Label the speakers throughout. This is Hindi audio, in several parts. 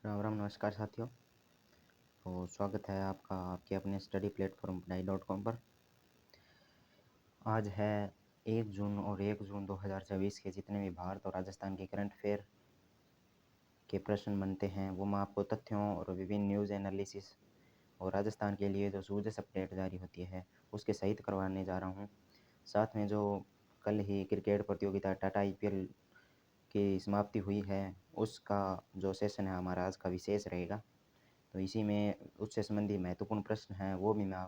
Speaker 1: राम राम, नमस्कार साथियों। तो स्वागत है आपका आपके अपने स्टडी प्लेटफॉर्म पढ़ाई.com पर। आज है 1 जून और 1 जून 2024 के जितने भी भारत और राजस्थान के करंट अफेयर के प्रश्न बनते हैं वो मैं आपको तथ्यों और विभिन्न न्यूज़ एनालिसिस और राजस्थान के लिए जो सूजस अपडेट जारी होती है उसके सहित करवाने जा रहा हूँ। साथ में जो कल ही क्रिकेट प्रतियोगिता टाटा IPL की समाप्ति हुई है उसका जो सेशन है हमारा आज का विशेष रहेगा। तो इसी में उससे संबंधी महत्वपूर्ण प्रश्न हैं वो भी मैं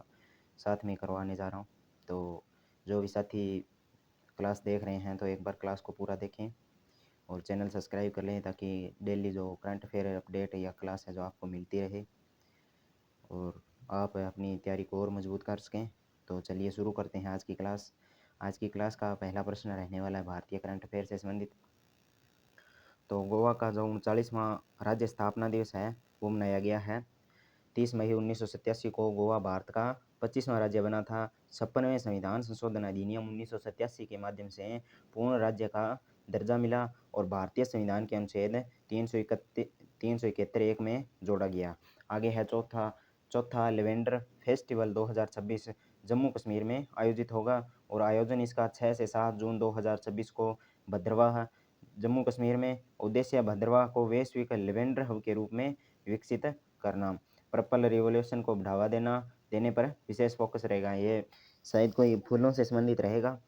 Speaker 1: साथ में करवाने जा रहा हूँ। तो जो भी साथी क्लास देख रहे हैं तो एक बार क्लास को पूरा देखें और चैनल सब्सक्राइब कर लें ताकि डेली जो करंट अफेयर अपडेट या क्लास है जो आपको मिलती रहे और आप अपनी तैयारी को और मजबूत कर सकें। तो चलिए शुरू करते हैं आज की क्लास। आज की क्लास का पहला प्रश्न रहने वाला है भारतीय करंट अफेयर से संबंधित। तो गोवा का जो 39वां राज्य स्थापना दिवस है वो मनाया गया है। 30 मई 1987 को गोवा भारत का 25वां राज्य बना था। 56वें संविधान संशोधन अधिनियम 1987 के माध्यम से पूर्ण राज्य का दर्जा मिला और भारतीय संविधान के अनुच्छेद 371 में जोड़ा गया। आगे है चौथा लेवेंडर फेस्टिवल 2026 जम्मू कश्मीर में आयोजित होगा और आयोजन इसका 6 से 7 जून 2026 को भद्रवाह जम्मू कश्मीर में। उद्देश्य भद्रवाह को वैश्विक लेवेंडर हब के रूप में विकसित करना। पर्पल रिवॉल्यूशन को बढ़ावा देने पर विशेष फोकस रहेगा। ये शायद कोई फूलों से संबंधित रहेगा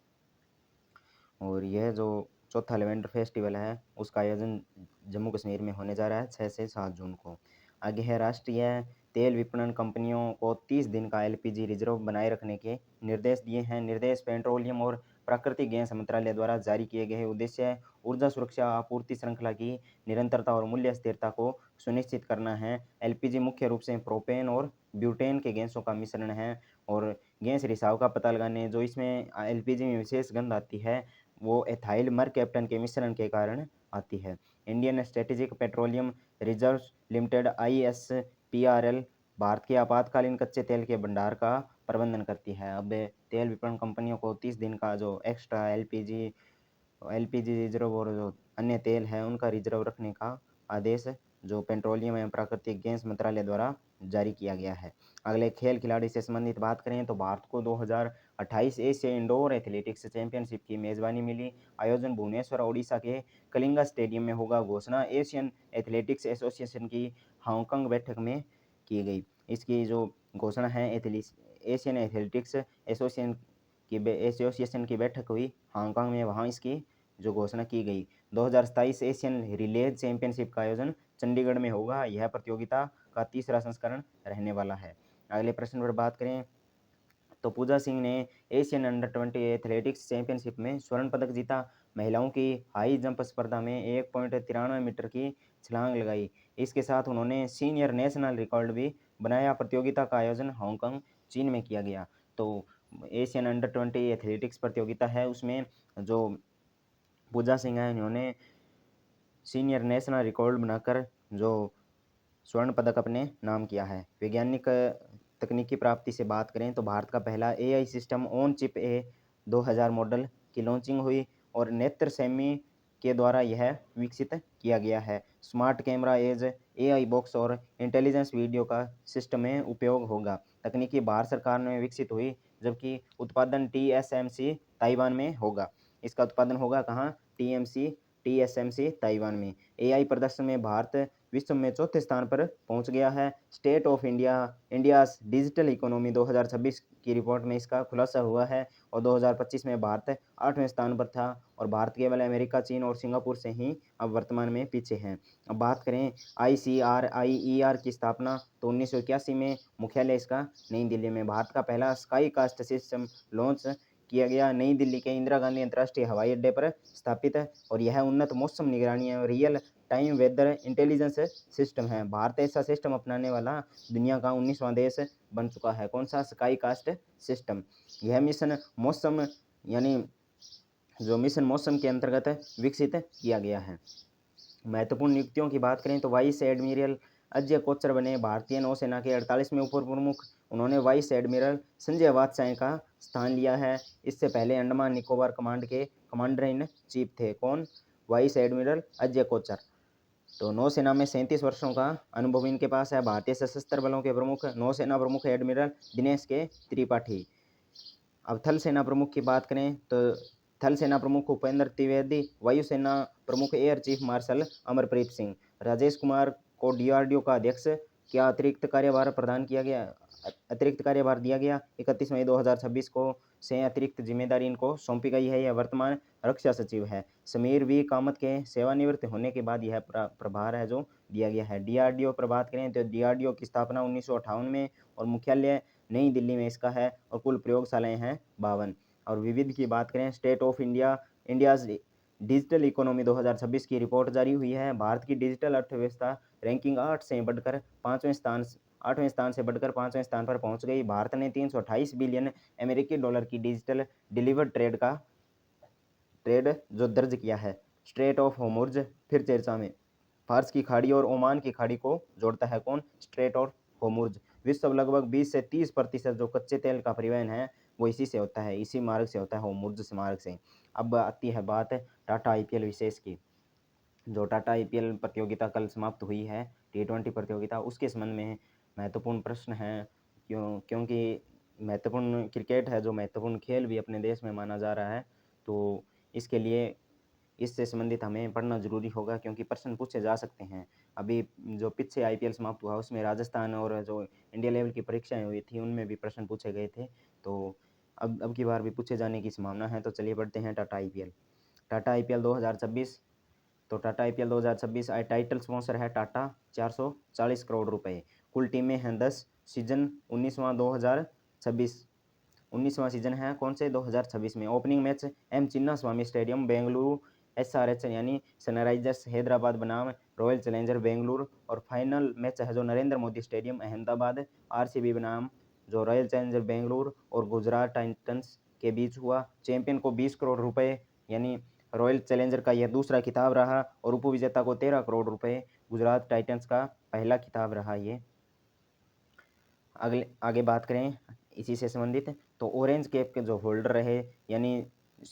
Speaker 1: और यह जो चौथा लेवेंडर फेस्टिवल है उसका आयोजन जम्मू कश्मीर में होने जा रहा है 6 से 7 जून को। आगे है राष्ट्रीय तेल विपणन कंपनियों को 30 दिन का LPG रिजर्व बनाए रखने के निर्देश दिए हैं। निर्देश पेट्रोलियम और प्राकृतिक गैस मंत्रालय द्वारा जारी किए गए। उद्देश्य ऊर्जा सुरक्षा, आपूर्ति श्रृंखला की निरंतरता और मूल्य स्थिरता को सुनिश्चित करना है। LPG मुख्य रूप से प्रोपेन और ब्यूटेन के गैसों का मिश्रण है और गैस रिसाव का पता लगाने जो इसमें LPG में विशेष गंध आती है वो एथाइल मर कैप्टन के मिश्रण के कारण आती है। Indian strategic petroleum reserves limited ISPRL Bharat के आपातकालीन कच्चे तेल के भंडार का प्रबंधन करती है। अब तेल विपणन कंपनियों को 30 दिन का जो एक्स्ट्रा LPG रिजर्व और जो अन्य तेल है उनका रिजर्व रखने का आदेश जो पेट्रोलियम एवं प्राकृतिक गैस मंत्रालय द्वारा जारी किया गया है। अगले खेल खिलाड़ी से संबंधित बात करें तो भारत को 2028 एशिया इंडोर एथलेटिक्स चैंपियनशिप की मेजबानी मिली। आयोजन भुवनेश्वर ओडिशा के कलिंगा स्टेडियम में होगा। घोषणा एशियन एथलेटिक्स एसोसिएशन की हांगकांग बैठक में की गई। इसकी जो घोषणा है एशियन एथलेटिक्स एसोसिएशन की बैठक हुई हांगकांग में, वहाँ इसकी जो घोषणा की गई। 2027 एशियन रिले चैंपियनशिप का आयोजन चंडीगढ़ में होगा। यह प्रतियोगिता का तीसरा संस्करण रहने वाला है। अगले प्रश्न पर बात करें तो पूजा सिंह ने एशियन अंडर 20 एथलेटिक्स चैंपियनशिप में स्वर्ण पदक जीता। महिलाओं की हाई जंप स्पर्धा में 1.93 मीटर की छलांग लगाई। इसके साथ उन्होंने सीनियर नेशनल रिकॉर्ड भी बनाया। प्रतियोगिता का आयोजन हांगकांग चीन में किया गया। तो एशियन अंडर 20 एथलेटिक्स प्रतियोगिता है उसमें जो पूजा सिंह है इन्होंने सीनियर नेशनल रिकॉर्ड बनाकर जो स्वर्ण पदक अपने नाम किया है। वैज्ञानिक तकनीकी प्राप्ति से बात करें तो भारत का पहला AI system on chip A2000 model की लॉन्चिंग हुई और नेत्र सेमी के द्वारा यह विकसित किया गया है। Smart camera as AI box और इंटेलिजेंस वीडियो का सिस्टम में उपयोग होगा। तकनीकी भारत सरकार में विकसित हुई जबकि उत्पादन TSMC ताइवान में होगा। इसका उत्पादन होगा कहाँ? TSMC ताइवान में। AI प्रदर्शन में भारत विश्व में चौथे स्थान पर पहुंच गया है। State of India's digital economy 2026 की रिपोर्ट में इसका खुलासा हुआ है और 2025 में भारत 8वें स्थान पर था और भारत केवल अमेरिका, चीन और सिंगापुर से ही अब वर्तमान में पीछे हैं। अब बात करें ICRIER की स्थापना तो 1981 में मुख्यालय इसका नई दिल्ली में। भारत का पहला स्काई कास्ट सिस्टम लॉन्च किया गया नई दिल्ली के इंदिरा गांधी अंतर्राष्ट्रीय हवाई अड्डे पर स्थापित है और यह उन्नत मौसम निगरानी और real time weather intelligence system है। भारत ऐसा सिस्टम अपनाने वाला दुनिया का 19वां देश बन चुका है। कौन सा? Sky caste system. यह मिशन मौसम के अंतर्गत विकसित किया गया है। महत्वपूर्ण नियुक्तियों की बात करें तो वाइस एडमिरल अजय कोचर बने भारतीय नौसेना के 48वें उप प्रमुख। उन्होंने वाइस एडमिरल संजय वात्स्यायन का स्थान लिया है। इससे पहले अंडमान निकोबार कमांड के कमांडर इन चीफ थे। कौन? Vice admiral Ajay Kochar. तो नौसेना में 37 वर्षों का अनुभव इनके पास है। भारतीय सशस्त्र बलों के प्रमुख नौसेना प्रमुख एडमिरल दिनेश के त्रिपाठी। अब थल सेना प्रमुख की बात करें तो थल सेना प्रमुख उपेंद्र त्रिवेदी, वायुसेना प्रमुख air chief marshal Amarpreet Singh. Rajesh Kumar को डीआरडीओ का अध्यक्ष क्या अतिरिक्त कार्यभार प्रदान किया गया, अतिरिक्त कार्यभार दिया गया। 31 मई 2026 को से अतिरिक्त जिम्मेदारी इनको सौंपी गई है। यह वर्तमान रक्षा सचिव है। समीर वी कामत के सेवानिवृत्त होने के बाद यह प्रभार है जो दिया गया है। डीआरडीओ पर बात करें तो डीआरडीओ की स्थापना 1958 में और मुख्यालय नई दिल्ली में इसका है और कुल प्रयोगशालाएं हैं 52। और विविध की बात करें, state of India's digital economy 2026 की रिपोर्ट जारी हुई है। भारत की डिजिटल अर्थव्यवस्था रैंकिंग 8वें स्थान से बढ़कर 5वें स्थान पर पहुंच गई। भारत ने 328 बिलियन अमेरिकी डॉलर की डिजिटल डिलीवर्ड ट्रेड जो दर्ज किया है। स्ट्रेट ऑफ होर्मुज फिर चर्चा में। फार्स की खाड़ी और ओमान की खाड़ी को जोड़ता है कौन? Straight of Hormuz. विश्व लगभग 20 से 30% जो कच्चे तेल का परिवहन है वो इसी से होता है, इसी मार्ग से होता है, होर्मुज मार्ग से। अब आती है बात टाटा आईपीएल विशेष की। जो टाटा आईपीएल प्रतियोगिता कल समाप्त हुई है, T20 प्रतियोगिता, उसके संबंध में महत्वपूर्ण प्रश्न है। क्योंकि महत्वपूर्ण क्रिकेट है जो महत्वपूर्ण खेल भी अपने देश में माना जा रहा है, तो इसके लिए इससे संबंधित हमें पढ़ना जरूरी होगा क्योंकि प्रश्न पूछे जा सकते हैं। अभी जो पीछे आईपीएल समाप्त हुआ उसमें राजस्थान और जो इंडिया लेवल की परीक्षाएं हुई थी उनमें भी प्रश्न पूछे गए थे, तो अब की बार भी पूछे जाने की संभावना है। तो चलिए बढ़ते हैं टाटा आईपीएल 2026। तो टाटा आईपीएल 2026 टाइटल स्पॉन्सर है टाटा, 440 करोड़ रुपए। कुल टीमें हैं 10। सीजन 19वां सीजन है कौन से? 2026 में। ओपनिंग मैच एम चिन्ना स्वामी स्टेडियम बेंगलुरु SRH यानी सनराइजर्स हैदराबाद बनाम रॉयल चैलेंजर बेंगलुरु। और फाइनल मैच है जो नरेंद्र मोदी स्टेडियम अहमदाबाद RCB बनाम जो रॉयल चैलेंजर बेंगलुरु और गुजरात टाइटंस के बीच हुआ। चैंपियन को 20 करोड़ रुपए यानी रॉयल चैलेंजर का यह दूसरा खिताब रहा और उपविजेता को 13 करोड़ रुपए गुजरात टाइटंस का पहला खिताब रहा ये। आगे बात करें इसी से संबंधित, तो ऑरेंज कैप के जो होल्डर रहे यानी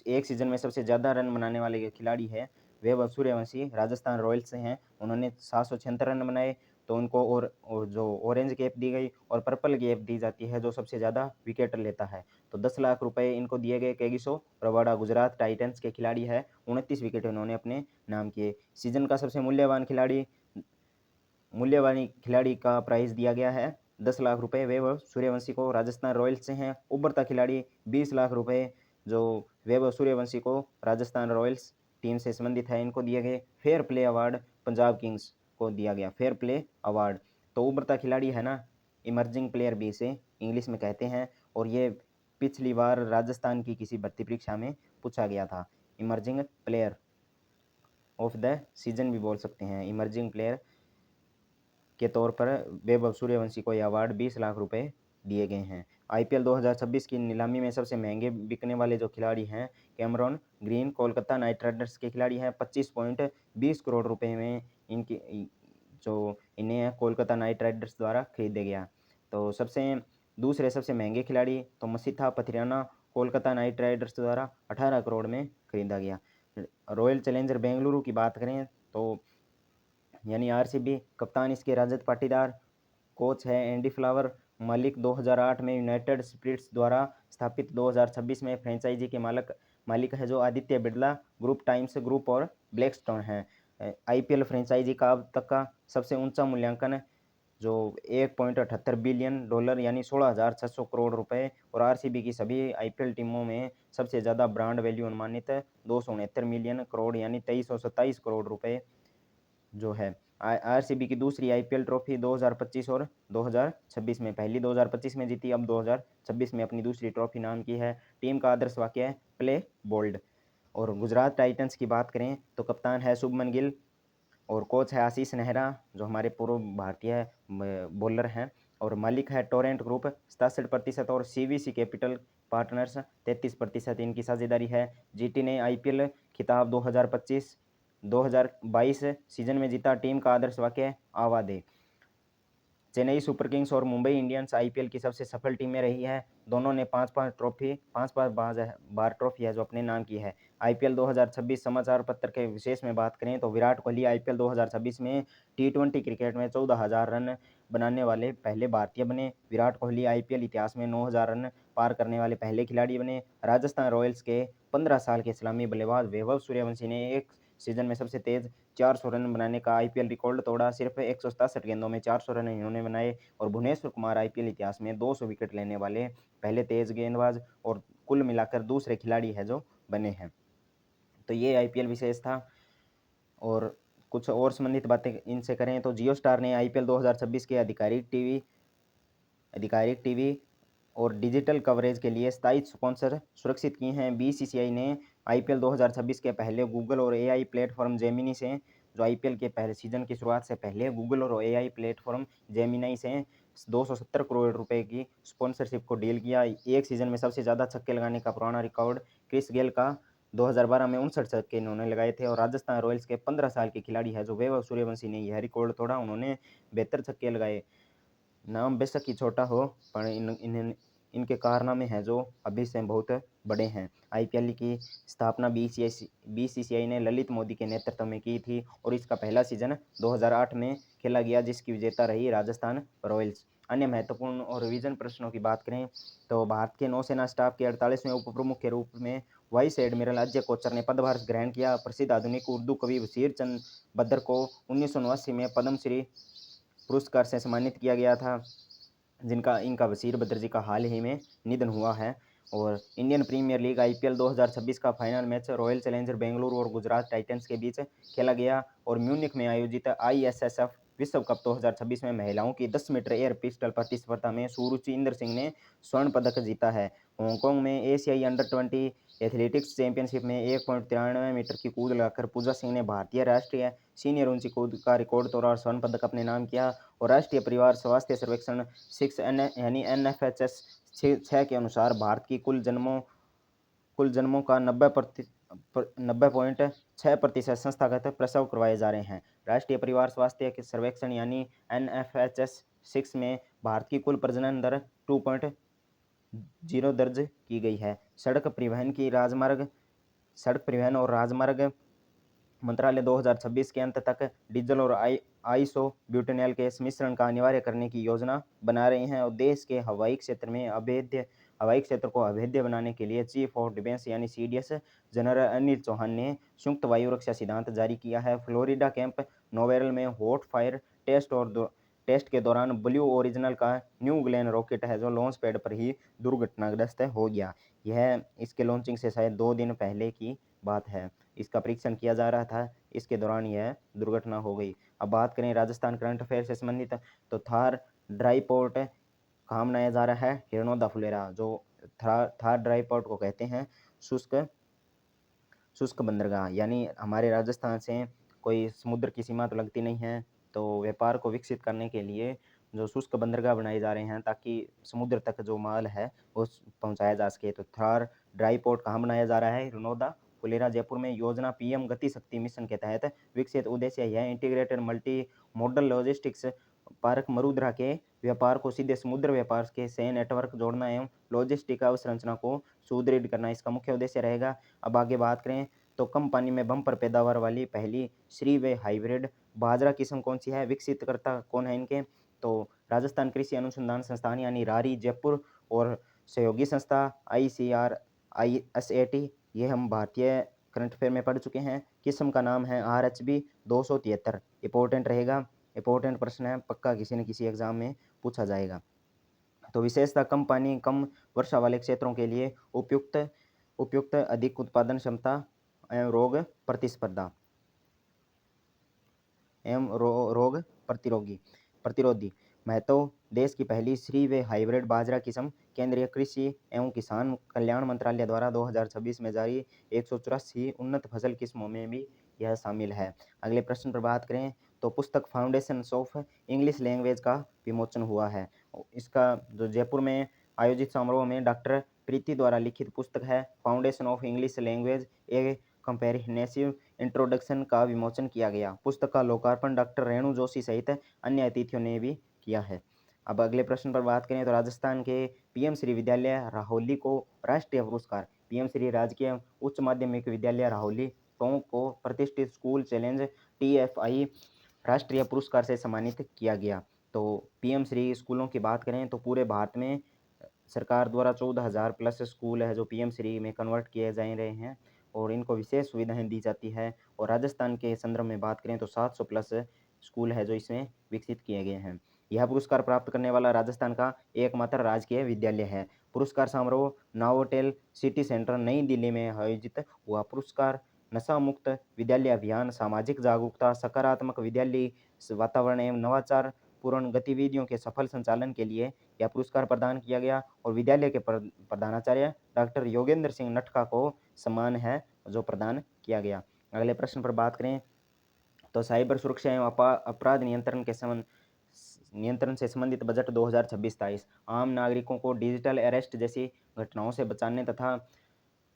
Speaker 1: एक सीजन में सबसे ज़्यादा रन बनाने वाले खिलाड़ी है वैभव सूर्यवंशी, राजस्थान रॉयल्स से हैं। उन्होंने 776 रन बनाए, तो उनको और जो ऑरेंज कैप दी गई और पर्पल कैप दी जाती है जो सबसे ज़्यादा विकेट लेता है। तो 10 लाख रुपए इनको दिए गए। केगिसो रबाडा गुजरात टाइटंस के खिलाड़ी है, 29 विकेट उन्होंने अपने नाम किए। सीजन का सबसे मूल्यवान खिलाड़ी का प्राइज दिया गया है 10 लाख रुपए वैभव सूर्यवंशी को, राजस्थान रॉयल्स से हैं। उभरता खिलाड़ी 20 लाख रुपए जो वैभव सूर्यवंशी को राजस्थान रॉयल्स टीम से संबंधित है इनको दिए गए। Fair play award Punjab Kings को दिया गया, फेयर प्ले अवार्ड। तो उभरता खिलाड़ी है ना, इमर्जिंग प्लेयर भी इसे इंग्लिश में कहते हैं, और ये पिछली बार राजस्थान की किसी भर्ती परीक्षा में पूछा गया था। Emerging player of the season भी बोल सकते हैं। इमर्जिंग प्लेयर के तौर पर वैभव सूर्यवंशी को यह अवार्ड 20 लाख रुपए दिए गए हैं। आईपीएल 2026 की नीलामी में सबसे महंगे बिकने वाले जो खिलाड़ी हैं, Cameron green Kolkata night Riders के खिलाड़ी हैं। 25.20 करोड़ रुपए में इन्हें कोलकाता नाइट राइडर्स द्वारा खरीदे गया। तो दूसरे सबसे महंगे खिलाड़ी तो मसीथा पथिराना कोलकाता नाइट राइडर्स द्वारा 18 करोड़ में खरीदा गया। रॉयल चैलेंजर बेंगलुरु की बात करें तो यानी RCB, कप्तान इसके रजत पाटीदार, कोच है एंडी फ्लावर, मालिक 2008 में यूनाइटेड स्पिरिट्स द्वारा स्थापित 2026 में फ्रेंचाइजी के मालिक है जो Aditya Birla group, times group और ब्लैकस्टोन है। आईपीएल फ्रेंचाइजी का अब तक का सबसे ऊंचा मूल्यांकन जो 1.78 बिलियन डॉलर यानी 16,600 करोड़ रुपए, और RCB की सभी आईपीएल टीमों में सबसे ज़्यादा ब्रांड वैल्यू अनुमानित 269 मिलियन करोड़ यानी 2327 करोड़ रुपए जो है। RCB की दूसरी आईपीएल ट्रॉफी 2025 और 2026 में, पहली 2025 में जीती, अब 2026 में अपनी दूसरी ट्रॉफी नाम की है। टीम का आदर्श वाक्य है प्ले बोल्ड। और गुजरात टाइटंस की बात करें तो कप्तान है शुभमन गिल और कोच है आशीष नेहरा जो हमारे पूर्व भारतीय बॉलर हैं, और मालिक है टोरेंट ग्रुप 67% और CVC कैपिटल पार्टनर्स 33% इनकी साझेदारी है। GT ने आईपीएल खिताब 2025-2022 सीजन में जीता। टीम का आदर्श वाक्य आवा दे। चेन्नई सुपर किंग्स और मुंबई इंडियंस आईपीएल की सबसे सफल टीमें रही है। दोनों ने 5-5 बार ट्रॉफी है जो अपने नाम की है। आईपीएल 2026 समाचार पत्र के विशेष में बात करें तो विराट कोहली आईपीएल 2026 में टी20 क्रिकेट में 14,000 रन बनाने वाले पहले भारतीय बने। विराट कोहली आईपीएल इतिहास में 9,000 रन पार करने वाले पहले खिलाड़ी बने। राजस्थान रॉयल्स के 15 साल के सलामी बल्लेबाज वैभव सूर्यवंशी ने एक सीजन में सबसे तेज 400 रन बनाने का आईपीएल रिकॉर्ड तोड़ा। सिर्फ 167 गेंदों में 400 रन इन्होंने बनाए और भुवनेश्वर कुमार आईपीएल इतिहास में 200 विकेट लेने वाले पहले तेज गेंदबाज और कुल मिलाकर दूसरे खिलाड़ी हैं जो बने हैं। तो ये आईपीएल विशेष था। और कुछ और संबंधित बातें इनसे करें तो जियो स्टार ने आईपीएल 2026 के आधिकारिक टीवी और डिजिटल कवरेज के लिए 27 स्पॉन्सर सुरक्षित किए हैं। बीसीसीआई ने आईपीएल 2026 के पहले गूगल और एआई प्लेटफॉर्म जेमिनी से जो आईपीएल के पहले सीजन की शुरुआत से पहले गूगल और एआई प्लेटफॉर्म जेमिनी से 270 करोड़ रुपए की स्पॉन्सरशिप को डील किया। एक सीजन में सबसे ज़्यादा छक्के लगाने का पुराना रिकॉर्ड क्रिस गेल का 2012 में 59 छक्के इन्होंने लगाए थे और राजस्थान रॉयल्स के 15 साल के खिलाड़ी है जो वैभव सूर्यवंशी ने यह रिकॉर्ड तोड़ा। उन्होंने 72 छक्के लगाए। नाम बेशक ही छोटा हो पर इनके कारनामे हैं जो अभी से बहुत बड़े हैं। आईपीएल की स्थापना बीसीसीआई ने ललित मोदी के नेतृत्व में की थी और इसका पहला सीजन 2008 में खेला गया जिसकी विजेता रही राजस्थान रॉयल्स। अन्य महत्वपूर्ण और रिवीजन प्रश्नों की बात करें तो भारत के नौसेना स्टाफ के 48वें उप प्रमुख के रूप में वाइस एडमिरल अजय कोचर ने पदभार ग्रहण किया। प्रसिद्ध आधुनिक उर्दू कवि बशीर चंद बद्र को 1989 में पद्मश्री पुरस्कार से सम्मानित किया गया था जिनका इनका बशीर बद्र जी का हाल ही में निधन हुआ है। और इंडियन प्रीमियर लीग आईपीएल 2026 का final match royal challenger Bengaluru और गुजरात टाइटंस के बीच खेला गया और म्यूनिख में आयोजित आईएसएसएफ विश्व कप 2026 में महिलाओं की 10 मीटर एयर पिस्टल प्रतिस्पर्धा में सुरुचिंदर सिंह ने स्वर्ण पदक जीता है। हांगकांग में एशियाई अंडर-20 एथलेटिक्स चैंपियनशिप में 1.93 मीटर की कूद लगाकर पूजा सिंह ने भारतीय राष्ट्रीय सीनियर ऊंची कूद का रिकॉर्ड तोड़ा और स्वर्ण पदक अपने नाम किया। और राष्ट्रीय परिवार स्वास्थ्य सर्वेक्षण 6 यानी एनएफएचएस 6 के अनुसार भारत की कुल जन्मों का 90.6% संस्थागत प्रसव करवाए जा रहे हैं। राष्ट्रीय परिवार स्वास्थ्य सर्वेक्षण यानी एनएफएचएस 6 में भारत की कुल प्रजनन दर 2.0 दर्ज की गई है। सड़क परिवहन और राजमार्ग मंत्रालय 2026 के अंत तक डीजल और आइसो ब्यूटेनॉल के मिश्रण का अनिवार्य करने की योजना बना रहे हैं और देश के हवाई क्षेत्र को अभेद्य बनाने के लिए चीफ ऑफ डिफेंस यानी सीडीएस जनरल अनिल चौहान ने संयुक्त वायु रक्षा सिद्धांत जारी किया है। फ्लोरिडा कैंप नोवेरल में हॉट फायर टेस्ट के दौरान ब्लू ओरिजिनल का न्यू ग्लेन रॉकेट है जो लॉन्च पैड पर ही दुर्घटनाग्रस्त हो गया। यह इसके लॉन्चिंग से शायद 2 दिन पहले की बात है। इसका परीक्षण किया जा रहा था, इसके दौरान यह दुर्घटना हो गई। अब बात करें राजस्थान करंट अफेयर से संबंधित तो थार ड्राई पोर्ट कहाँ मनाया जा रहा है? हिरनौदा फुलेरा। जो थार ड्राई पोर्ट को कहते हैं शुष्क बंदरगाह, यानी हमारे राजस्थान से कोई समुद्र की सीमा तो लगती नहीं है, तो व्यापार को विकसित करने के लिए जो शुष्क बंदरगाह बनाए जा रहे हैं ताकि समुद्र तक जो माल है वो पहुंचाया जा सके। तो थार ड्राई पोर्ट कहाँ बनाया जा रहा है? हिरनौदा फुलेरा जयपुर में। योजना पीएम गति शक्ति मिशन के तहत विकसित। उद्देश्य यह integrated multimodal logistics park Marudhara के व्यापार को सीधे समुद्र व्यापार के से नेटवर्क जोड़ना एवं लॉजिस्टिक अवसंरचना को सुदृढ़ करना इसका मुख्य उद्देश्य रहेगा। अब आगे बात करें तो कम पानी में बम्पर पैदावार वाली पहली श्री वे हाइब्रिड बाजरा किस्म कौन सी है? विकसितकर्ता कौन है इनके? तो राजस्थान कृषि अनुसंधान संस्थान यानी रारी जयपुर और सहयोगी संस्था ICRISAT। ये हम भारतीय करंट अफेयर में पढ़ चुके हैं। किस्म का नाम है RHB 273। इंपॉर्टेंट रहेगा, इंपॉर्टेंट प्रश्न है, पक्का किसी न किसी एग्जाम में पूछा जाएगा। तो विशेषता कम पानी कम वर्षा वाले क्षेत्रों के लिए उपयुक्त अधिक उत्पादन क्षमता एवं रोग प्रतिरोधी। महत्व देश की पहली श्री वे हाइब्रिड बाजरा किस्म केंद्रीय कृषि एवं किसान कल्याण मंत्रालय द्वारा 2026 में जारी 184 उन्नत फसल किस्मों में भी यह शामिल है। अगले प्रश्न पर बात करें तो पुस्तक फाउंडेशंस ऑफ इंग्लिश लैंग्वेज का विमोचन हुआ है। इसका जो जयपुर में आयोजित समारोह में डॉक्टर प्रीति द्वारा लिखित पुस्तक है foundation of English language A comprehensive introduction का विमोचन किया गया। पुस्तक का लोकार्पण डॉक्टर रेणु जोशी सहित अन्य अतिथियों ने भी किया है। अब अगले प्रश्न पर बात करें तो राजस्थान के पीएम श्री विद्यालय राहौली को राष्ट्रीय पुरस्कार, पीएम श्री राजकीय उच्च माध्यमिक विद्यालय राहौली टोंक को प्रतिष्ठित स्कूल चैलेंज टीएफआई राष्ट्रीय पुरस्कार से सम्मानित किया गया। तो पीएम श्री स्कूलों की बात करें तो पूरे भारत में सरकार द्वारा 14,000 प्लस स्कूल है जो पीएम श्री में कन्वर्ट किए जा रहे हैं और इनको विशेष सुविधाएं दी जाती है। और राजस्थान के संदर्भ में बात करें तो 700 प्लस स्कूल है जो इसमें विकसित किए गए हैं। यह पुरस्कार प्राप्त करने वाला राजस्थान का एकमात्र राजकीय विद्यालय है। पुरस्कार समारोह नोवोटेल सिटी सेंटर नई दिल्ली में आयोजित हुआ। पुरस्कार नशा मुक्त विद्यालय अभियान, सामाजिक जागरूकता, सकारात्मक विद्यालय वातावरण एवं नवाचार पूर्ण गतिविधियों के सफल संचालन के लिए यह पुरस्कार प्रदान किया गया और विद्यालय के प्रधानाचार्य डॉक्टर योगेंद्र सिंह नटखा को सम्मान है जो प्रदान किया गया। अगले प्रश्न पर बात करें तो साइबर सुरक्षा एवं अपराध नियंत्रण से संबंधित बजट 2026-27 आम नागरिकों को डिजिटल अरेस्ट जैसी घटनाओं से बचाने तथा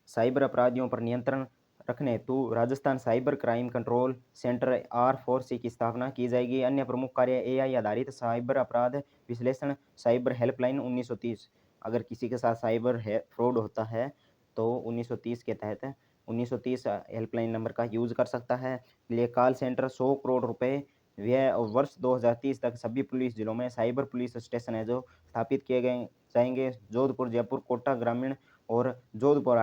Speaker 1: साइबर अपराधियों पर नियंत्रण रखने हेतु Rajasthan cyber crime control centre R4C की स्थापना की जाएगी। अन्य प्रमुख कार्य एआई आधारित साइबर अपराध विश्लेषण, साइबर हेल्पलाइन 1930, अगर किसी के साथ साइबर फ्रॉड होता है तो 1930 के तहत 1930 हेल्पलाइन नंबर का यूज कर सकता है। लिए कॉल सेंटर 100 करोड़ रुपए व्यय और वर्ष 2030 तक सभी पुलिस जिलों में साइबर पुलिस स्टेशन है जो स्थापित किए गए जाएंगे। जोधपुर, जयपुर, कोटा ग्रामीण और जोधपुर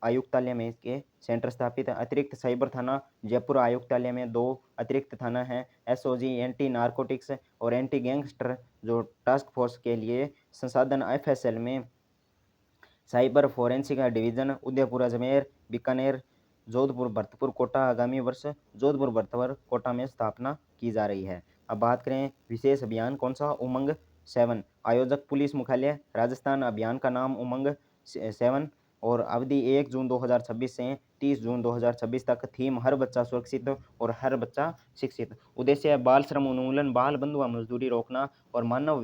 Speaker 1: आयुक्तालय में इसके सेंटर स्थापित है। अतिरिक्त साइबर थाना जयपुर आयुक्तालय में 2 अतिरिक्त थाना है। एसओजी एंटी नारकोटिक्स और एंटी गैंगस्टर जो टास्क फोर्स के लिए संसाधन एफएसएल में cyber forensic division Udaipur, Ajmer, Bikaner, Jodhpur, Bharatpur, Kota आगामी वर्ष जोधपुर, भरतपुर, कोटा में स्थापना की जा रही है। अब बात करें विशेष अभियान कौन सा, उमंग 7, आयोजक पुलिस मुख्यालय राजस्थान। अभियान का नाम उमंग 7 और अवधि 1 जून 2026 से 30 जून 2026 तक। थीम हर बच्चा सुरक्षित और हर बच्चा शिक्षित। उद्देश्य बाल श्रम उन्मूलन, बाल बंधुआ मजदूरी रोकना और मानव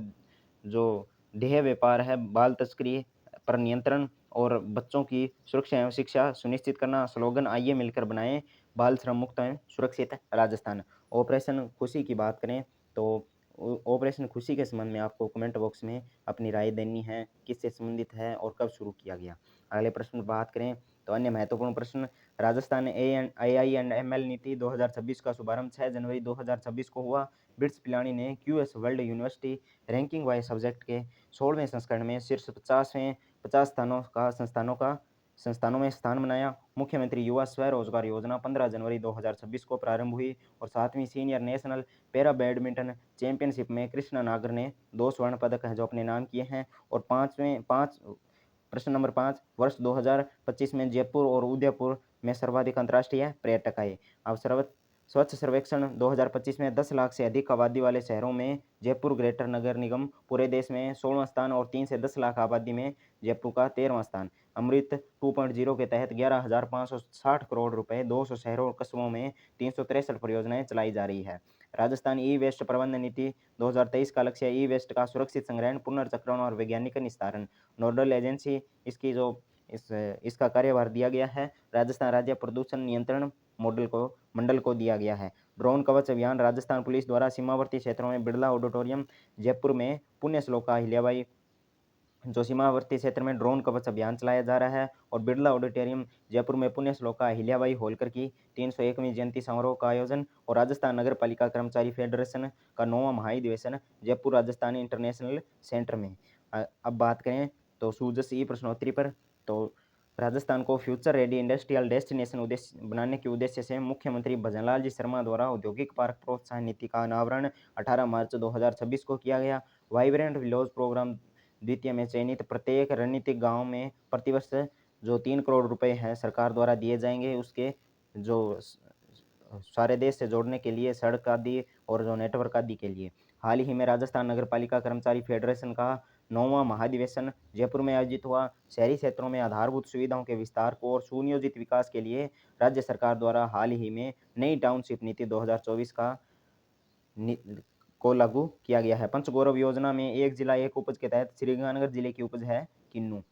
Speaker 1: जो देह व्यापार है, बाल तस्करी पर नियंत्रण और बच्चों की सुरक्षा एवं शिक्षा सुनिश्चित करना। स्लोगन आइए मिलकर बनाएं बाल श्रम मुक्त एवं सुरक्षित राजस्थान। ऑपरेशन खुशी की बात करें तो ऑपरेशन खुशी के संबंध में आपको कमेंट बॉक्स में अपनी राय देनी है, किससे संबंधित है और कब शुरू किया गया। अगले प्रश्न पर बात करें तो अन्य महत्वपूर्ण प्रश्न, राजस्थान AI एंड ML नीति 2026 का शुभारंभ 6 जनवरी 2026 को हुआ। ब्रिट्स पिलानी ने QS world university ranking wise subject के 16वें संस्करण में शीर्ष 50 संस्थानों में स्थान बनाया। मुख्यमंत्री युवा स्वरोजगार योजना 15 जनवरी 2026 को प्रारंभ हुई और 7वीं senior national para badminton championship में कृष्णा नागर ने 2 स्वर्ण पदक हैं जो अपने नाम किए हैं। और प्रश्न नंबर 5, वर्ष 2025 में जयपुर और उदयपुर में सर्वाधिक अंतर्राष्ट्रीय पर्यटक आए। अब स्वच्छ सर्वेक्षण 2025 में 10 लाख से अधिक आबादी वाले शहरों में जयपुर ग्रेटर नगर निगम पूरे देश में 16वां स्थान और 3 से 10 लाख आबादी में जयपुर का 13वां स्थान। अमृत 2.0 के तहत 11,560 करोड़ रुपए 200 शहरों और कस्बों में 363 परियोजनाएं चलाई जा रही है। राजस्थान ई वेस्ट प्रबंधन नीति 2023 का लक्ष्य ई वेस्ट का सुरक्षित संग्रहण, पुनर्चक्रण और वैज्ञानिक निस्तारण। नोडल एजेंसी इसका कार्यभार दिया गया है राजस्थान राज्य प्रदूषण नियंत्रण मंडल को दिया गया है। ड्रोन कवच अभियान राजस्थान पुलिस द्वारा सीमावर्ती क्षेत्रों में बिरला ऑडिटोरियम जयपुर में पुण्य श्लोका अहिल्याबाई जो सीमावर्ती क्षेत्र में ड्रोन कवच अभियान चलाया जा रहा है। और बिरला ऑडिटोरियम जयपुर में पुण्य श्लोका अहिल्याबाई होलकर की 301वीं जयंती समारोह का आयोजन। और राजस्थान नगर पालिका कर्मचारी फेडरेशन का 9वां महाधिवेशन जयपुर राजस्थान इंटरनेशनल सेंटर में। अब बात करें तो सूजस ई प्रश्नोत्तरी पर, तो राजस्थान को फ्यूचर रेडी इंडस्ट्रियल डेस्टिनेशन बनाने के उद्देश्य से मुख्यमंत्री भजनलाल जी शर्मा द्वारा औद्योगिक पार्क प्रोत्साहन नीति का अनावरण 18 मार्च 2026 को किया गया। वाइब्रेंट विलेज प्रोग्राम द्वितीय में चयनित प्रत्येक रणनीतिक गांव में प्रतिवर्ष जो 3 करोड़ रुपए हैं सरकार द्वारा दिए जाएंगे उसके जो सारे देश से जोड़ने के लिए, सड़क आदि और जो नेटवर्क आदि के लिए। हाल ही में राजस्थान नगर पालिका कर्मचारी फेडरेशन का 9वां महाधिवेशन जयपुर में आयोजित हुआ। शहरी क्षेत्रों में आधारभूत सुविधाओं के विस्तार को और सुनियोजित विकास के लिए राज्य सरकार द्वारा हाल ही में नई टाउनशिप नीति 2024 को लागू किया गया है। पंचगौरव योजना में एक जिला एक उपज के तहत श्रीगंगानगर जिले की उपज है किन्नू।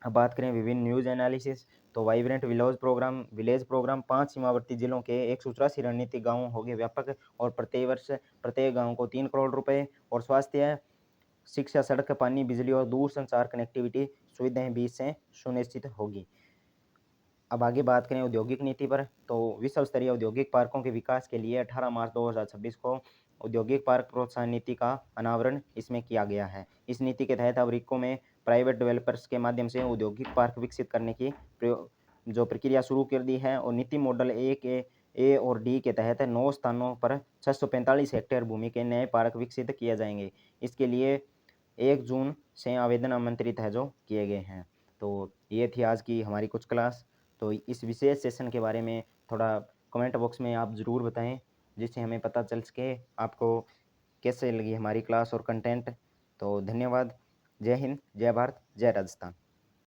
Speaker 1: अब बात करें विभिन्न न्यूज़ एनालिसिस, तो वाइब्रेंट विलेज प्रोग्राम 5 सीमावर्ती जिलों के 184 रणनीतिक गाँवों होंगे व्यापक और प्रतिवर्ष प्रत्येक गाँव को 3 करोड़ रुपए और स्वास्थ्य, शिक्षा, सड़क, पानी, बिजली और दूरसंचार कनेक्टिविटी सुविधाएं भी इससे सुनिश्चित होगी। अब आगे बात करें औद्योगिक नीति पर, तो विश्व स्तरीय औद्योगिक पार्कों के विकास के लिए 18 मार्च 2026 को औद्योगिक पार्क प्रोत्साहन नीति का अनावरण इसमें किया गया है। इस नीति के तहत अमेरिका में प्राइवेट डेवलपर्स के माध्यम से औद्योगिक पार्क विकसित करने की जो प्रक्रिया शुरू कर दी है और नीति मॉडल ए और डी के तहत 9 स्थानों पर 645 हेक्टेयर भूमि के नए पार्क विकसित किए जाएंगे। इसके लिए 1 जून से आवेदन आमंत्रित है जो किए गए हैं। तो ये थी आज की हमारी कुछ क्लास। तो इस विशेष सेशन के बारे में थोड़ा कमेंट बॉक्स में आप ज़रूर बताएं, जिससे हमें पता चल सके आपको कैसे लगी हमारी क्लास और कंटेंट। तो धन्यवाद। जय हिंद, जय भारत, जय राजस्थान।